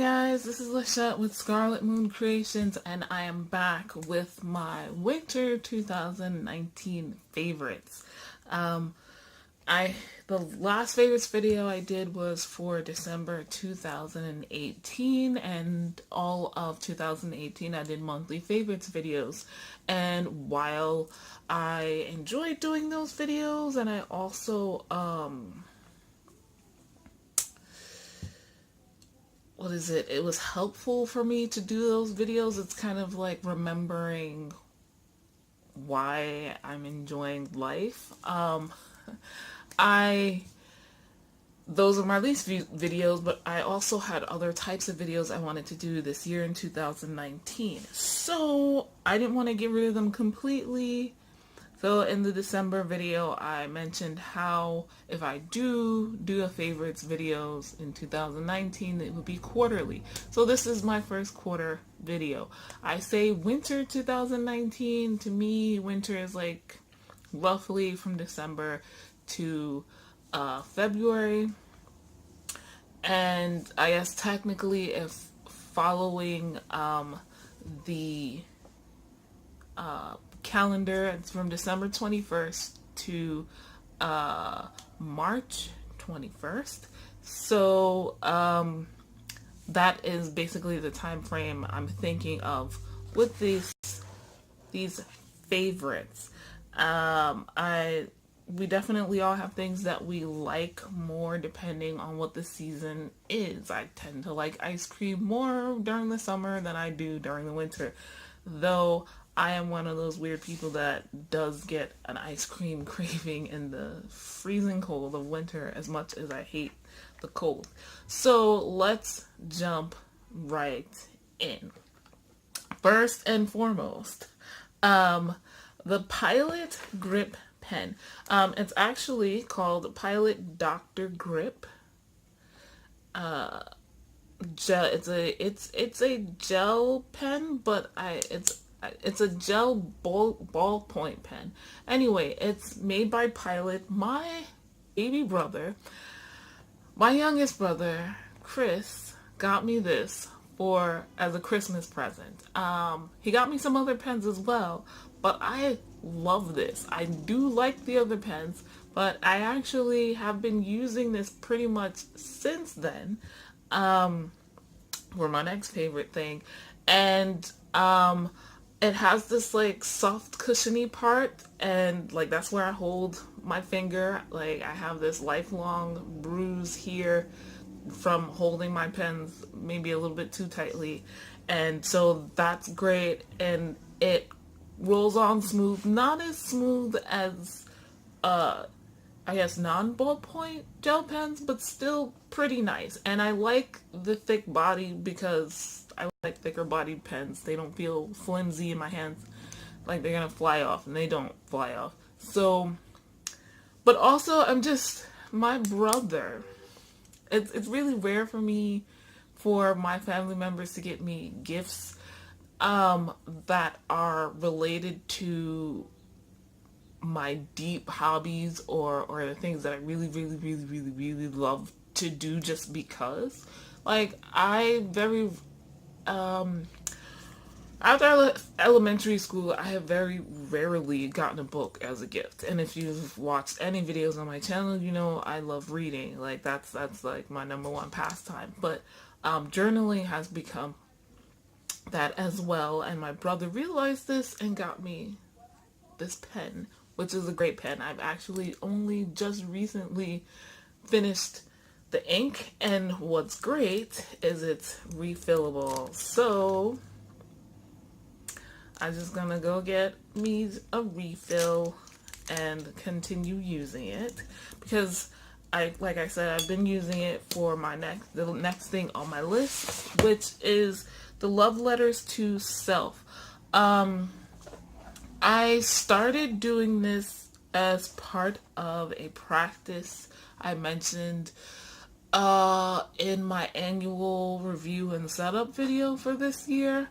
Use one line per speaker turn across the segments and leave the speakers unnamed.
guys, this is Lachette with Scarlet Moon Creations, and I am back with my winter 2019 favorites. The last favorites video I did was for December 2018, and all of 2018 I did monthly favorites videos. And while I enjoyed doing those videos, and I also it was helpful for me to do those videos. It's kind of like remembering why I'm enjoying life. Those are my least viewed videos, but I also had other types of videos I wanted to do this year in 2019. So I didn't want to get rid of them completely. So in the December video, I mentioned how if I do a favorites videos in 2019, it would be quarterly. So this is my first quarter video. I say winter 2019. To me, winter is like roughly from December to February. And I guess technically if following the calendar, it's from December 21st to March 21st. So that is basically the time frame I'm thinking of with these favorites. We definitely all have things that we like more depending on what the season is. I tend to like ice cream more during the summer than I do during the winter, though I am one of those weird people that does get an ice cream craving in the freezing cold of winter as much as I hate the cold. So let's jump right in. First and foremost, the Pilot Grip pen. It's actually called Pilot Dr. Grip. Gel. It's a gel pen, but it's a gel ballpoint pen. Anyway, it's made by Pilot. My baby brother, my youngest brother, Chris, got me this as a Christmas present. He got me some other pens as well, but I love this. I do like the other pens, but I actually have been using this pretty much since then. For my next favorite thing. And it has this like soft cushiony part, and like that's where I hold my finger. Like I have this lifelong bruise here from holding my pens maybe a little bit too tightly, and so that's great. And it rolls on smooth, not as smooth as I guess non-ballpoint gel pens, but still pretty nice. And I like the thick body because I like thicker bodied pens. They don't feel flimsy in my hands like they're gonna fly off, and they don't fly off. So, but also my brother. It's really rare for me for my family members to get me gifts that are related to my deep hobbies or the things that I really, really, really, really, really love to do just because. Like, after elementary school, I have very rarely gotten a book as a gift. And if you've watched any videos on my channel, you know I love reading. Like, that's like my number one pastime. But journaling has become that as well. And my brother realized this and got me this pen, which is a great pen. I've actually only just recently finished the ink, and what's great is it's refillable. So I'm just gonna go get me a refill and continue using it because like I said, I've been using it for the next thing on my list, which is the Love Letters to Self. I started doing this as part of a practice I mentioned in my annual review and setup video for this year.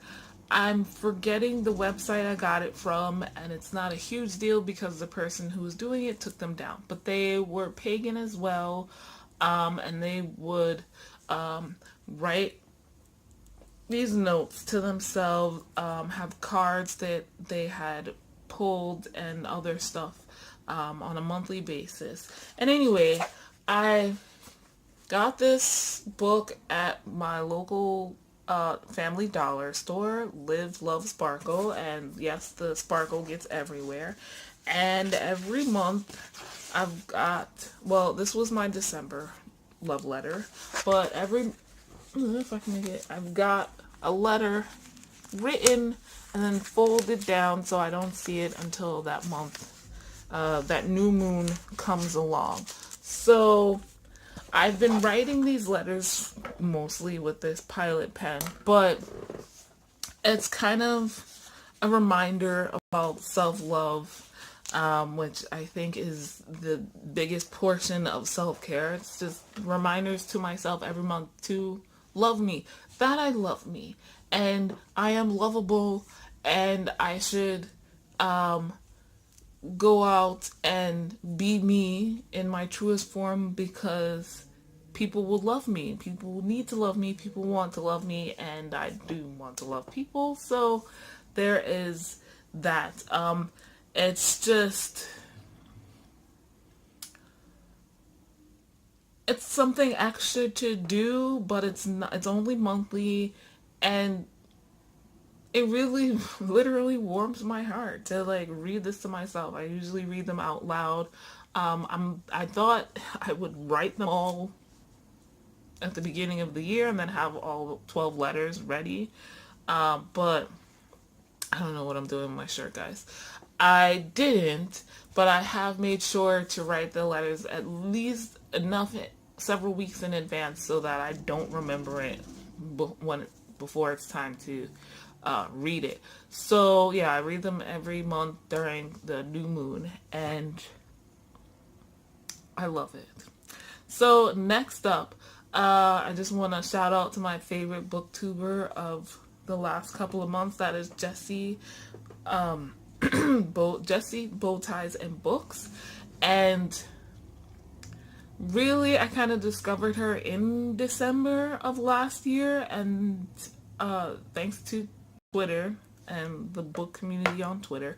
I'm forgetting the website I got it from, and it's not a huge deal because the person who was doing it took them down. But they were pagan as well, and they would write these notes to themselves, have cards that they had pulled and other stuff on a monthly basis. And anyway, I got this book at my local Family Dollar store, Live, Love, Sparkle, and yes, the sparkle gets everywhere. And every month I've got, well, this was my December love letter, but every, if I can make it, I've got a letter written and then folded down so I don't see it until that month, that new moon comes along. So I've been writing these letters mostly with this Pilot pen, but it's kind of a reminder about self-love, which I think is the biggest portion of self-care. It's just reminders to myself every month to love me, that I love me, and I am lovable, and I should go out and be me in my truest form, because people will love me. People will need to love me. People want to love me, and I do want to love people. So there is that. It's just, it's something extra to do, but it's not, it's only monthly, and it really literally warms my heart to like read this to myself. I usually read them out loud. I thought I would write them all at the beginning of the year and then have all 12 letters ready. But I don't know what I'm doing with my shirt, guys. I didn't, but I have made sure to write the letters at least enough several weeks in advance so that I don't remember it before it's time to read it. So yeah, I read them every month during the new moon, and I love it. So next up, I just want to shout out to my favorite booktuber of the last couple of months. That is Jessie, Jessie Bowties and Books. And really, I kind of discovered her in December of last year, and thanks to Twitter and the book community on Twitter.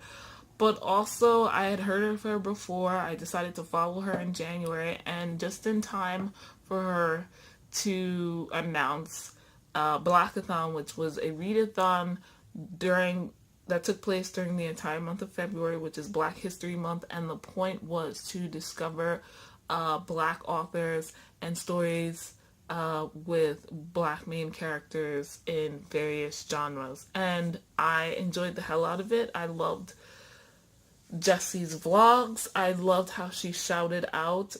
But also, I had heard of her before. I decided to follow her in January, and just in time for her to announce Blackathon, which was a readathon that took place during the entire month of February, which is Black History Month, and the point was to discover Black authors and stories with Black main characters in various genres, and I enjoyed the hell out of it. I loved Jessie's vlogs. I loved how she shouted out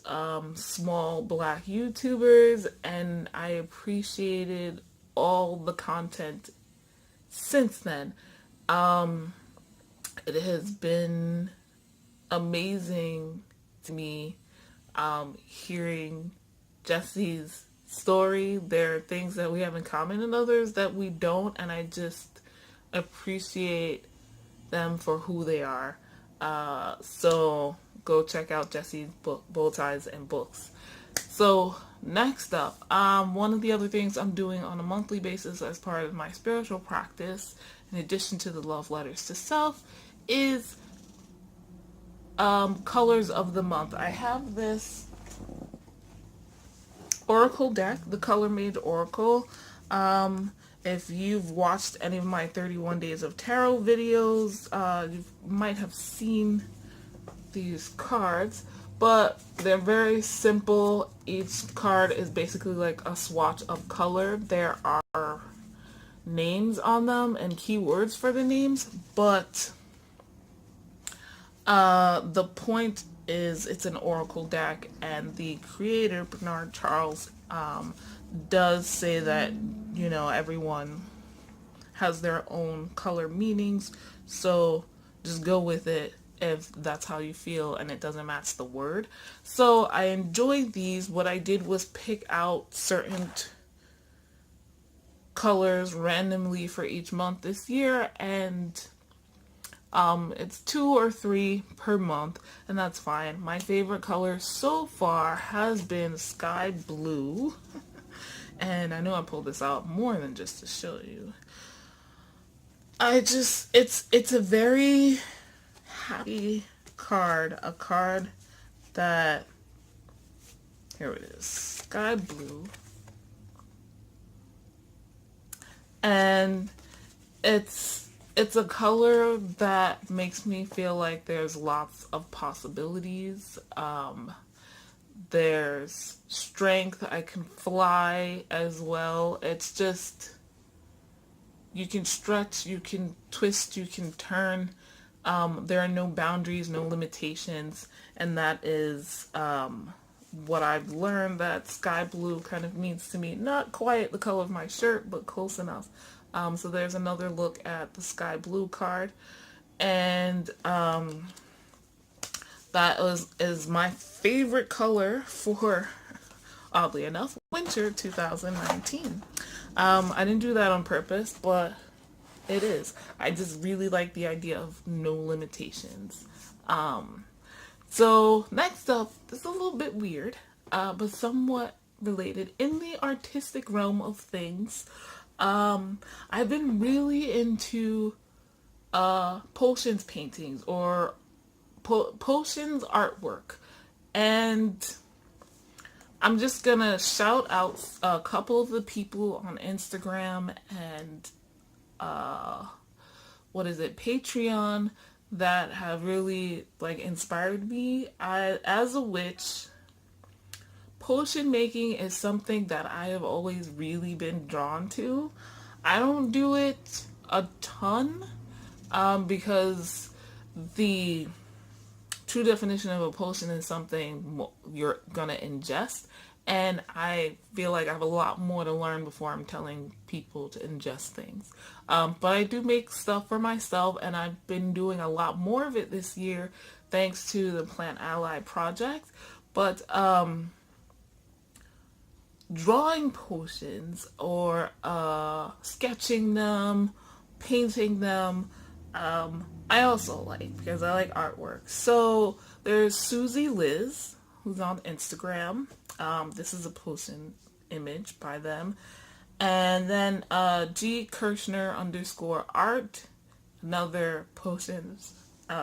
small Black YouTubers, and I appreciated all the content since then. It has been amazing to me hearing Jessie's story. There are things that we have in common and others that we don't, and I just appreciate them for who they are. So go check out Jessie's Bowties and Books. So next up, one of the other things I'm doing on a monthly basis as part of my spiritual practice, in addition to the love letters to self, is colors of the month. I have this Oracle deck, the Color Mage Oracle. If you've watched any of my 31 Days of Tarot videos, you might have seen these cards, but they're very simple. Each card is basically like a swatch of color. There are names on them and keywords for the names, but the point is it's an oracle deck, and the creator, Bernard Charles, does say that, you know, everyone has their own color meanings, so just go with it if that's how you feel and it doesn't match the word. So I enjoyed these. What I did was pick out certain colors randomly for each month this year, and it's 2 or 3 per month, and that's fine. My favorite color so far has been sky blue. And I know I pulled this out more than just to show you. It's a very happy card. A card that, here it is, sky blue. And it's a color that makes me feel like there's lots of possibilities. There's strength. I can fly as well. It's just, you can stretch, you can twist, you can turn. There are no boundaries, no limitations, and that is what I've learned that sky blue kind of means to me. Not quite the color of my shirt, but close enough. So there's another look at the sky blue card, and that is my favorite color for, oddly enough, winter 2019. I didn't do that on purpose, but it is. I just really like the idea of no limitations. So next up, this is a little bit weird, but somewhat related. In the artistic realm of things, I've been really into potions paintings or potions artwork, and I'm just gonna shout out a couple of the people on Instagram and Patreon that have really like inspired me. As a witch, potion making is something that I have always really been drawn to. I don't do it a ton because the true definition of a potion is something you're gonna ingest, and I feel like I have a lot more to learn before I'm telling people to ingest things. But I do make stuff for myself, and I've been doing a lot more of it this year thanks to the Plant Ally project. But drawing potions or sketching them, painting them, I also like, because I like artwork. So there's Susie Liz, who's on Instagram. This is a potion image by them. And then G Kirshner _art, another potions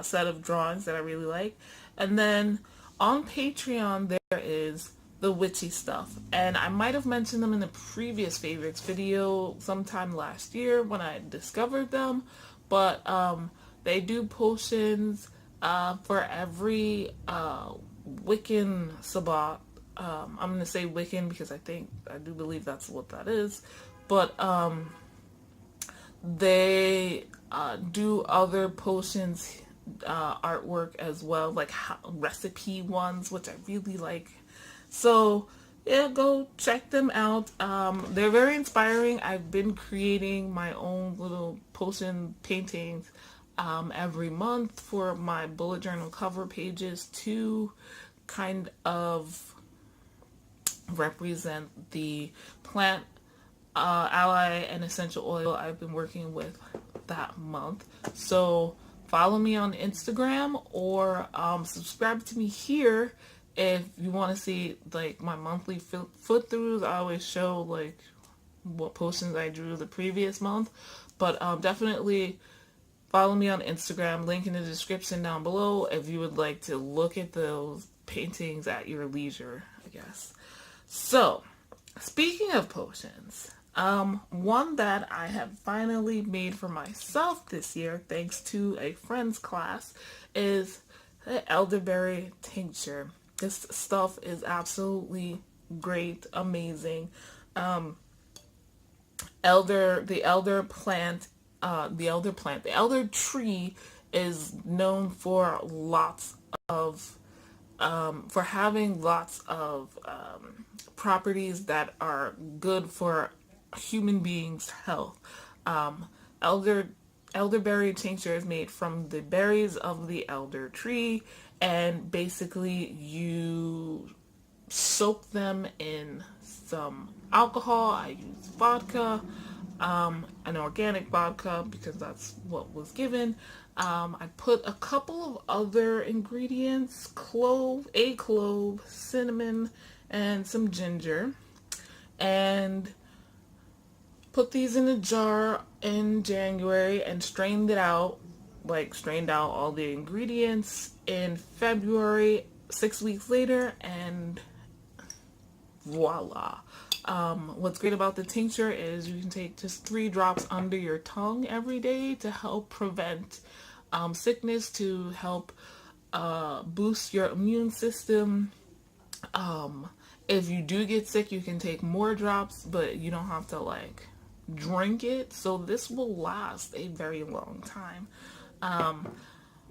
set of drawings that I really like. And then on Patreon there is the witchy stuff, and I might have mentioned them in the previous favorites video sometime last year when I discovered them, but they do potions for every Wiccan Sabbat. I'm going to say Wiccan because I do believe that's what that is, but they do other potions artwork as well, like recipe ones, which I really like. So yeah, go check them out. They're very inspiring. I've been creating my own little potion paintings every month for my bullet journal cover pages to kind of represent the plant ally and essential oil I've been working with that month. So follow me on Instagram or subscribe to me here if you want to see like my monthly foot throughs. I always show like what potions I drew the previous month, but definitely follow me on Instagram, link in the description down below if you would like to look at those paintings at your leisure, I guess. So speaking of potions, one that I have finally made for myself this year thanks to a friend's class is the elderberry tincture. This stuff is absolutely great, amazing. The elder tree is known for having lots of properties that are good for human beings' health. Elderberry tincture is made from the berries of the elder tree, and basically you soak them in some alcohol. I use vodka, an organic vodka because that's what was given. I put a couple of other ingredients, a clove, cinnamon, and some ginger. and put these in a jar in January and strained it out, like strained out all the ingredients in February, 6 weeks later, and voila. What's great about the tincture is you can take just 3 drops under your tongue every day to help prevent sickness, to help boost your immune system. If you do get sick, you can take more drops, but you don't have to like drink it. So this will last a very long time.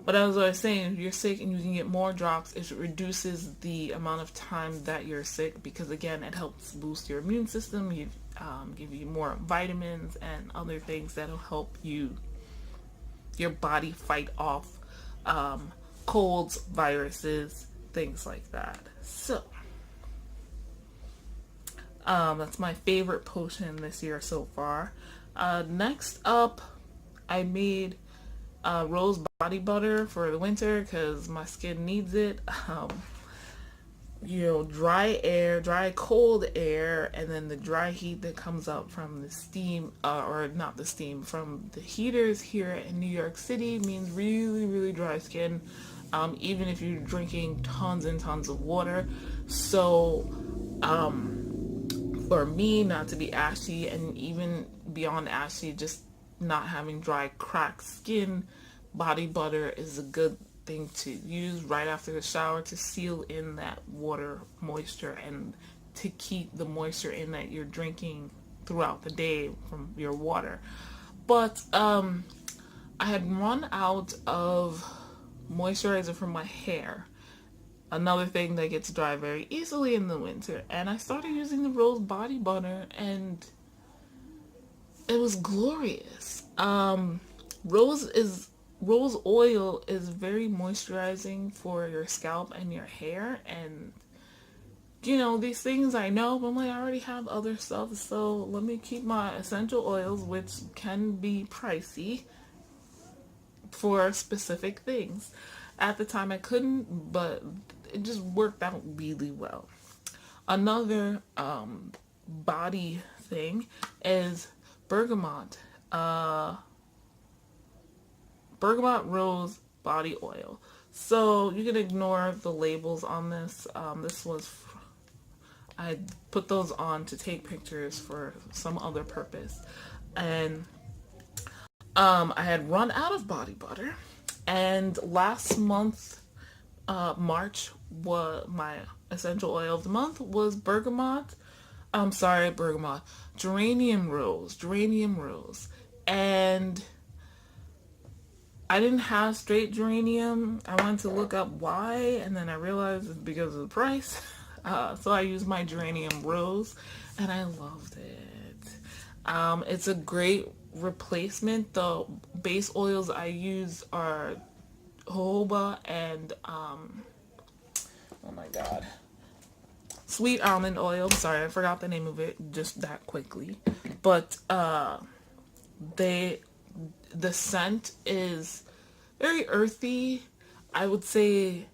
But as I was saying, if you're sick and you can get more drops, it reduces the amount of time that you're sick, because again, it helps boost your immune system, give you more vitamins and other things that'll help your body fight off colds, viruses, things like that. So that's my favorite potion this year so far. Next up, I made rose body butter for the winter because my skin needs it. Dry cold air, and then the dry heat that comes up from the steam, or not the steam, from the heaters here in New York City means really, really dry skin, even if you're drinking tons and tons of water. So, for me not to be ashy, and even beyond ashy, just not having dry, cracked skin, body butter is a good thing to use right after the shower to seal in that water moisture and to keep the moisture in that you're drinking throughout the day from your water. But I had run out of moisturizer for my hair, another thing that gets dry very easily in the winter, and I started using the rose body butter, and it was glorious. Rose oil is very moisturizing for your scalp and your hair, and these things I know, but I'm like, I already have other stuff, so let me keep my essential oils, which can be pricey for specific things. At the time I couldn't, but it just worked out really well. Another body thing is bergamot. Bergamot rose body oil. So you can ignore the labels on this. I put those on to take pictures for some other purpose. And I had run out of body butter. And last month, March, my essential oil of the month was geranium rose. And I didn't have straight geranium. I wanted to look up why, and then I realized it's because of the price. So I used my geranium rose, and I loved it. It's a great replacement. The base oils I use are jojoba and sweet almond oil. Sorry, I forgot the name of it just that quickly. But the scent is very earthy. I would say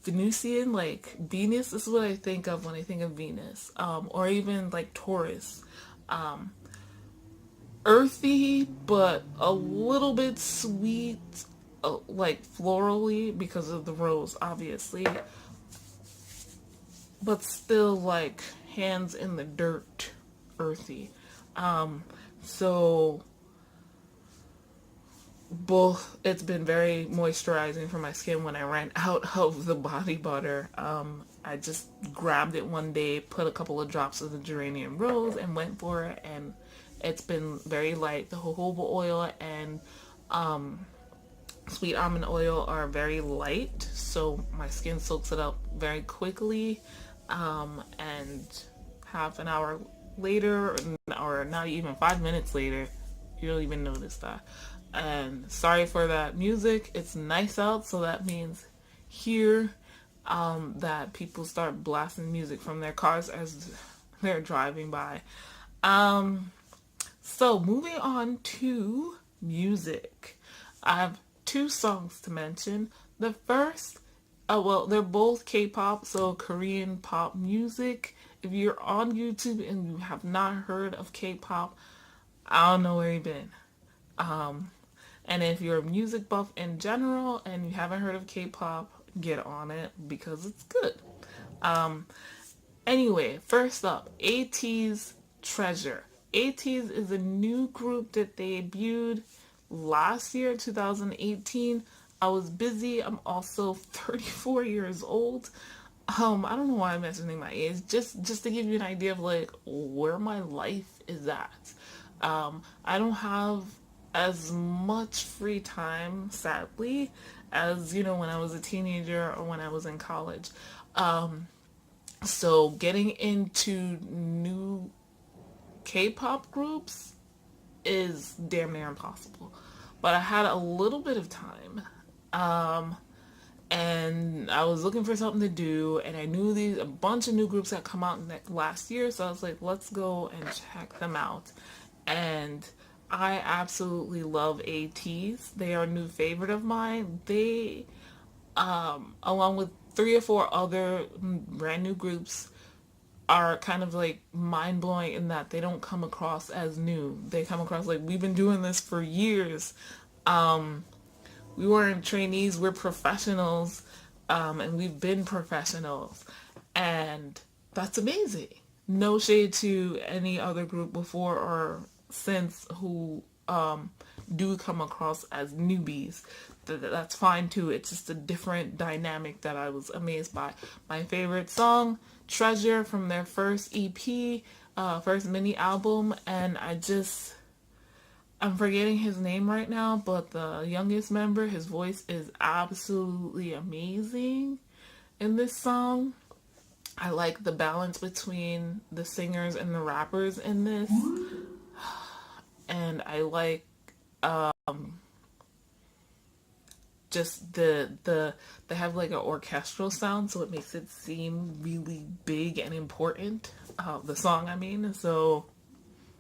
Venusian, like Venus. This is what I think of when I think of Venus, or even like Taurus. Earthy, but a little bit sweet, like florally because of the rose, obviously. But still like hands in the dirt, earthy. So both, it's been very moisturizing for my skin when I ran out of the body butter. I just grabbed it one day, put a couple of drops of the geranium rose and went for it, and it's been very light. The jojoba oil and sweet almond oil are very light, so my skin soaks it up very quickly, and half an hour later, or not even 5 minutes later, you don't even notice that. And sorry for that music. It's nice out, so that means here that people start blasting music from their cars as they're driving by. So moving on to music. I have 2 songs to mention. The first, they're both K-pop, so Korean pop music. If you're on YouTube and you have not heard of K-pop, I don't know where you've been. Um, and if you're a music buff in general and you haven't heard of K-pop, get on it because it's good. Um, anyway, first up, ATEEZ Treasure. ATEEZ is a new group that debuted last year, 2018. I was busy. I'm also 34 years old. I don't know why I'm mentioning my age. Just to give you an idea of like where my life is at. I don't have as much free time, sadly, as when I was a teenager or when I was in college. So getting into new K-pop groups is damn near impossible. But I had a little bit of time. And I was looking for something to do, and I knew a bunch of new groups had come out last year, so I was like, let's go and check them out. And I absolutely love ATEEZ. They are a new favorite of mine. They, along with 3 or 4 other brand new groups, are kind of like mind blowing in that they don't come across as new. They come across like we've been doing this for years. We weren't trainees, we're professionals, and we've been professionals, and that's amazing. No shade to any other group before or since who do come across as newbies. That's fine too. It's just a different dynamic that I was amazed by. My favorite song, Treasure, from their first EP, first mini album, and I'm forgetting his name right now, but the youngest member, his voice is absolutely amazing in this song. I like the balance between the singers and the rappers in this. And I like just they have like an orchestral sound, so it makes it seem really big and important. The song, I mean. So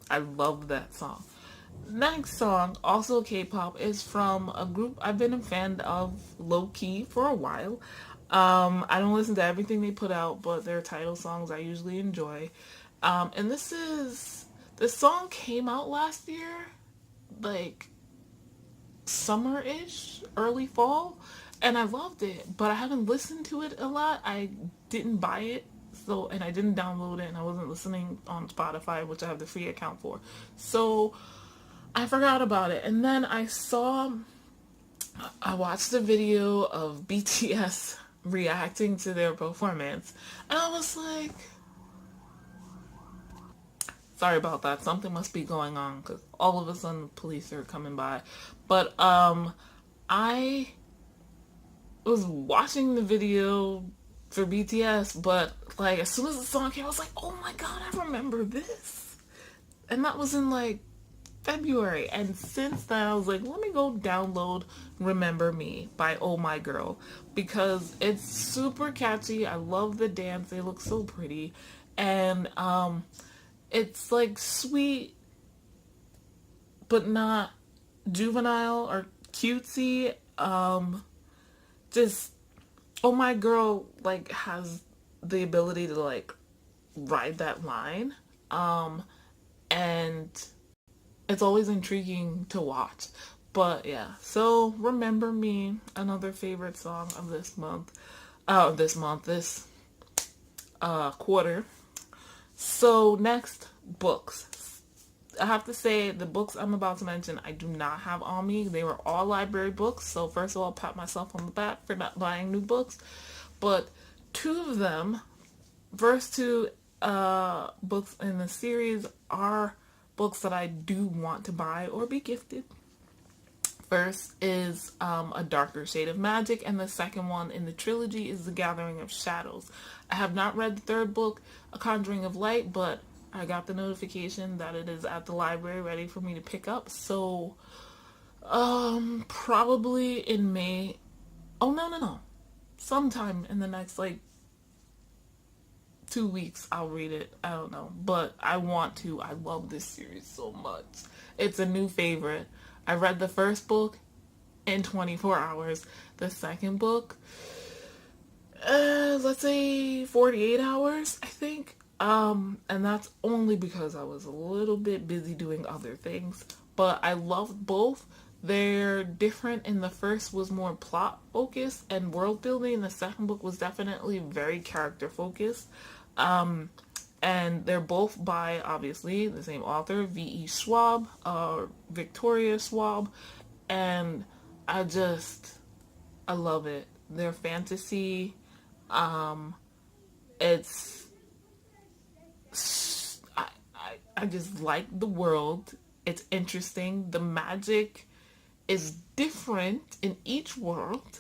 I love that song. Next song, also K-pop, is from a group I've been a fan of low-key for a while. I don't listen to everything they put out, but their title songs I usually enjoy. And this song came out last year, like summer-ish, early fall, and I loved it, but I haven't listened to it a lot. I didn't buy it, and I didn't download it, and I wasn't listening on Spotify, which I have the free account for. So I forgot about it. And then I watched a video of BTS reacting to their performance, and I was like, sorry about that. Something must be going on because all of a sudden the police are coming by. But I was watching the video for BTS, but like as soon as the song came, I was like, oh my god, I remember this. And that was in like February, and since then I was like, let me go download Remember Me by Oh My Girl, because it's super catchy. I love the dance, they look so pretty, and it's like sweet but not juvenile or cutesy. Just Oh My Girl like has the ability to like ride that line, and it's always intriguing to watch. But yeah, so Remember Me, another favorite song of this quarter. So next, books. I have to say, the books I'm about to mention, I do not have on me. They were all library books, so first of all, pat myself on the back for not buying new books. But 2 of them, first 2 books in the series are books that I do want to buy or be gifted. First is A Darker Shade of Magic, and the second one in the trilogy is The Gathering of Shadows. I have not read the third book, A Conjuring of Light, but I got the notification that it is at the library ready for me to pick up. So probably in May. Oh no. Sometime in the next like 2 weeks I'll read it. I don't know, but I want to. I love this series so much. It's a new favorite. I read the first book in 24 hours. The second book, let's say 48 hours, I think. And that's only because I was a little bit busy doing other things. But I loved both. They're different. In the first was more plot focused and world building. The second book was definitely very character focused. And they're both by, obviously, the same author, V.E. Schwab, Victoria Schwab. And I just, I love it. They're fantasy. It's I just like the world. It's interesting. The magic is different in each world.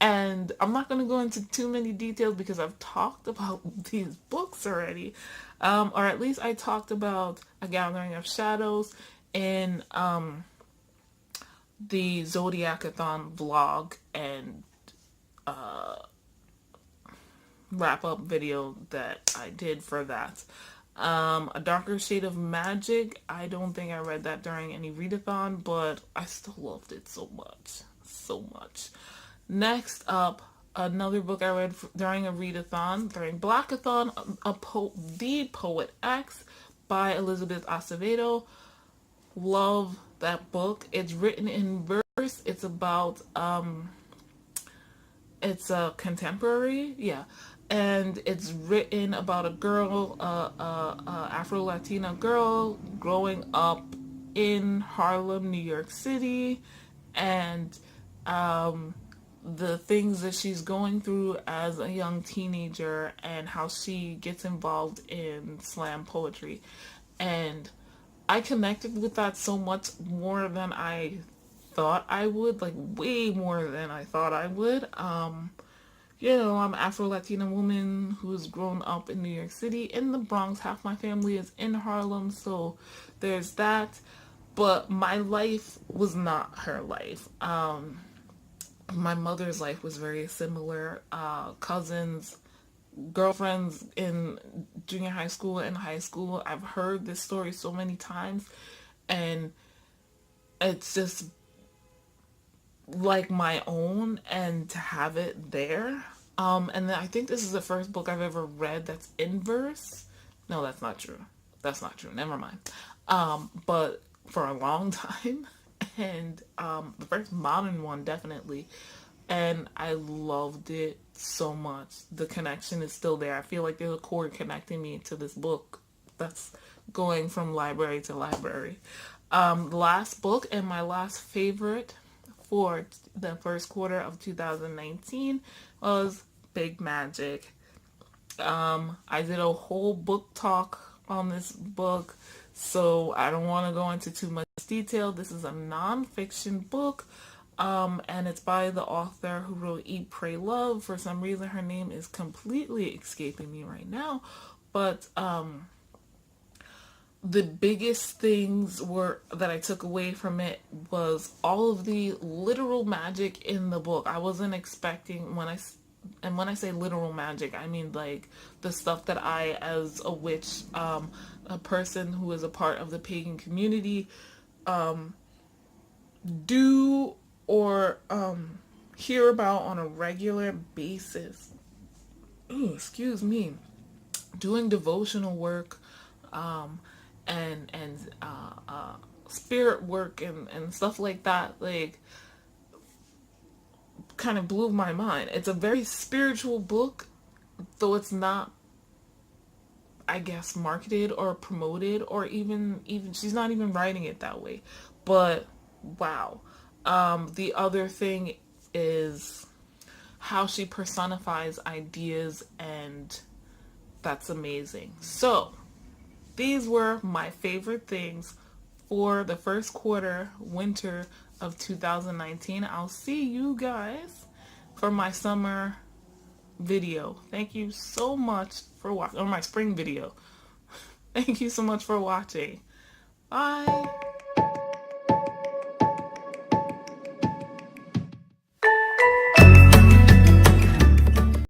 And I'm not going to go into too many details because I've talked about these books already. Or at least I talked about A Gathering of Shadows in the Zodiacathon vlog and wrap up video that I did for that. A Darker Shade of Magic, I don't think I read that during any readathon, but I still loved it so much. So much. Next up, another book I read during a readathon, during Blackathon, The Poet X by Elizabeth Acevedo. Love that book. It's written in verse. It's about, it's a contemporary, yeah. And it's written about a girl, Afro-Latina girl growing up in Harlem, New York City, and the things that she's going through as a young teenager and how she gets involved in slam poetry. And I connected with that so much more than I thought I would, like way more than I thought I would. You know, I'm an Afro-Latina woman who's grown up in New York City, in the Bronx. Half my family is in Harlem, so there's that. But my life was not her life. My mother's life was very similar. Cousins, girlfriends in junior high school and high school. I've heard this story so many times, and it's just like my own, and to have it there. And then I think this is the first book I've ever read that's in verse. No, that's not true. That's not true. Never mind. But for a long time, and the first modern one definitely, and I loved it so much. The connection is still there. I feel like there's a cord connecting me to this book that's going from library to library. The last book and my last favorite for the first quarter of 2019 was Big Magic. I did a whole book talk on this book, so I don't want to go into too much detail. This is a nonfiction book, and it's by the author who wrote Eat, Pray, Love. For some reason, her name is completely escaping me right now, but the biggest things were that I took away from it was all of the literal magic in the book. I wasn't expecting and when I say literal magic, I mean like the stuff that I, as a witch, a person who is a part of the pagan community, do or hear about on a regular basis. Ooh, excuse me. Doing devotional work, and spirit work and stuff like that, like, kind of blew my mind. It's a very spiritual book, though it's not, I guess, marketed or promoted, or even she's not even writing it that way. But wow. The other thing is how she personifies ideas, and that's amazing. So these were my favorite things for the first quarter, winter of 2019. I'll see you guys for my summer video. Thank you so much for watching, or my spring video. Thank you so much for watching. Bye.